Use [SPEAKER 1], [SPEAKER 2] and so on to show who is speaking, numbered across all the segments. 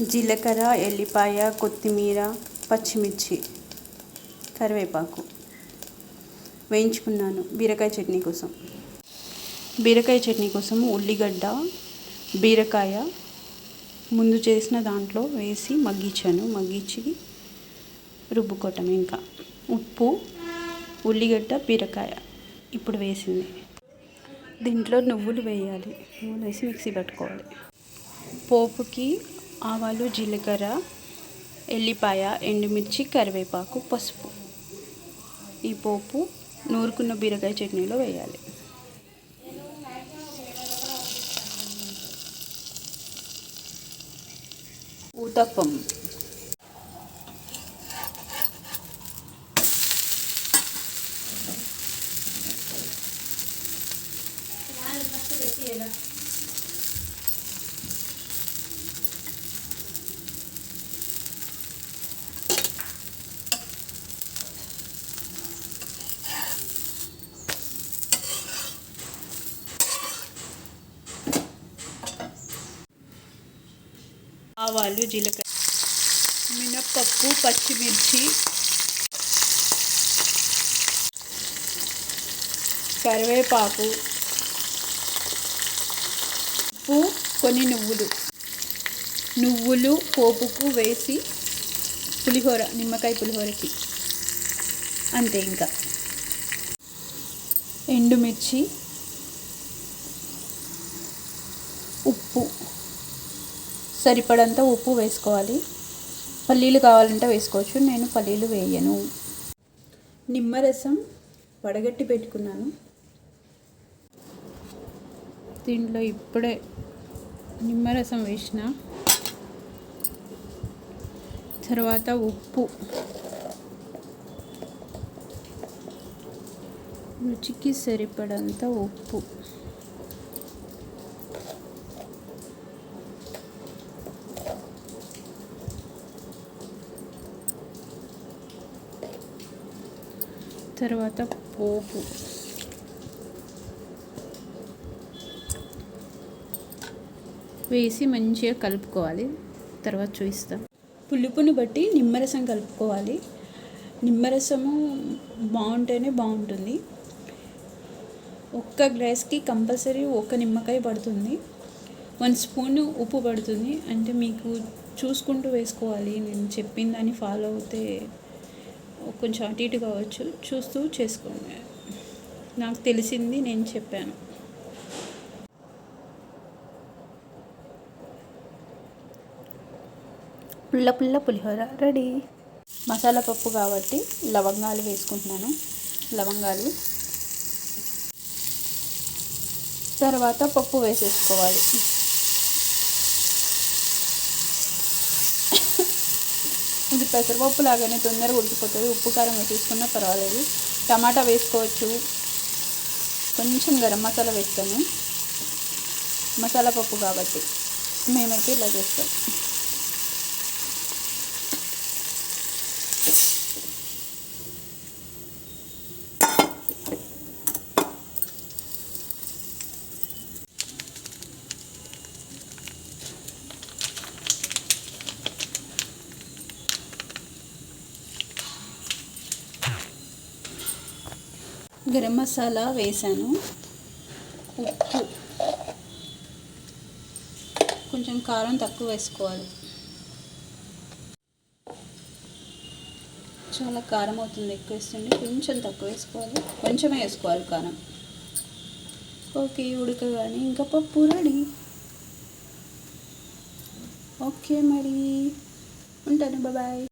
[SPEAKER 1] జీలకర్ర, ఎల్లిపాయ, కొత్తిమీర, పచ్చిమిర్చి, కరివేపాకు వేయించుకున్నాను బీరకాయ చట్నీ కోసం. బీరకాయ చట్నీ కోసం ఉల్లిగడ్డ, బీరకాయ ముందు చేసిన దాంట్లో వేసి మగ్గించి రుబ్బుకోవటం. ఇంకా ఉప్పు, ఉల్లిగడ్డ, బీరకాయ ఇప్పుడు వేసింది. దీంట్లో నువ్వులు వేయాలి. నువ్వులు వేసి మిక్సీ పట్టుకోవాలి. పోపుకి ఆవాలు, జీలకర్ర, ఎల్లిపాయ, ఎండుమిర్చి, కరివేపాకు, పసుపు. ఈ పోపు నూరుకున్న బీరకాయ చట్నీలో వేయాలి. ఊతప్పం. ఆవాలు, జీలకర్ర, మినప్పప్పు, పచ్చిమిర్చి, కరివేపాకు, ఉప్పు, కొన్ని నువ్వులు పోపుకు వేసి పులిహోర, నిమ్మకాయ పులిహోరకి అంతే. ఇంకా ఎండుమిర్చి, ఉప్పు, సరిపడంత ఉప్పు వేసుకోవాలి. పల్లీలు కావాలంటే వేసుకోవచ్చు, నేను పల్లీలు వేయను. నిమ్మరసం వడగట్టి పెట్టుకున్నాను. దీంట్లో ఇప్పుడే నిమ్మరసం వేసిన తర్వాత ఉప్పు, రుచికి సరిపడంత ఉప్పు, తర్వాత పోపు, వేసి మంచిగా కలుపుకోవాలి. తర్వాత చూపిస్తాం. పులుపుని బట్టి నిమ్మరసం కలుపుకోవాలి. నిమ్మరసము బాగుంటేనే బాగుంటుంది. ఒక్క గ్లాస్కి కంపల్సరీ ఒక నిమ్మకాయ పడుతుంది. 1 స్పూన్ ఉప్పు పడుతుంది. అంటే మీకు చూసుకుంటూ వేసుకోవాలి. నేను చెప్పిన దాన్ని ఫాలో అవుతే కొంచెం అటు ఇటు కావచ్చు, చూస్తూ చేసుకోండి. నాకు తెలిసింది నేను చెప్పాను. పుల్ల పులిహోర రెడీ. మసాలా పప్పు కాబట్టి లవంగాలు వేసుకుంటున్నాను. లవంగాలు తర్వాత పప్పు వేసేసుకోవాలి. ఇది పెసరపప్పు లాగానే తొందరగా ఉడికిపోతుంది. ఉప్పు కారం వేసేసుకున్నా పర్వాలేదు. టమాటా వేసుకోవచ్చు. కొంచెం గరం మసాలా వేస్తాను. మసాలా పప్పు కాబట్టి మేమైతే ఇలా చేస్తాం. గరం మసాలా వేసాను. ఉప్పు, కొంచెం కారం తక్కువ వేసుకోవాలి. చాలా కారం అవుతుంది ఎక్కువ వేస్తుంటే, కొంచెం తక్కువ వేసుకోవాలి. కొంచెమే వేసుకోవాలి కారం. ఓకే, ఉడకగానే ఇంకా పప్పు రెడీ. ఓకే మరి ఉంటాను, బాయ్.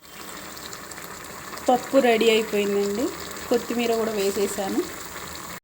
[SPEAKER 1] పప్పు రెడీ అయిపోయిందండి. కొత్తిమీర కూడా వేసేసాను.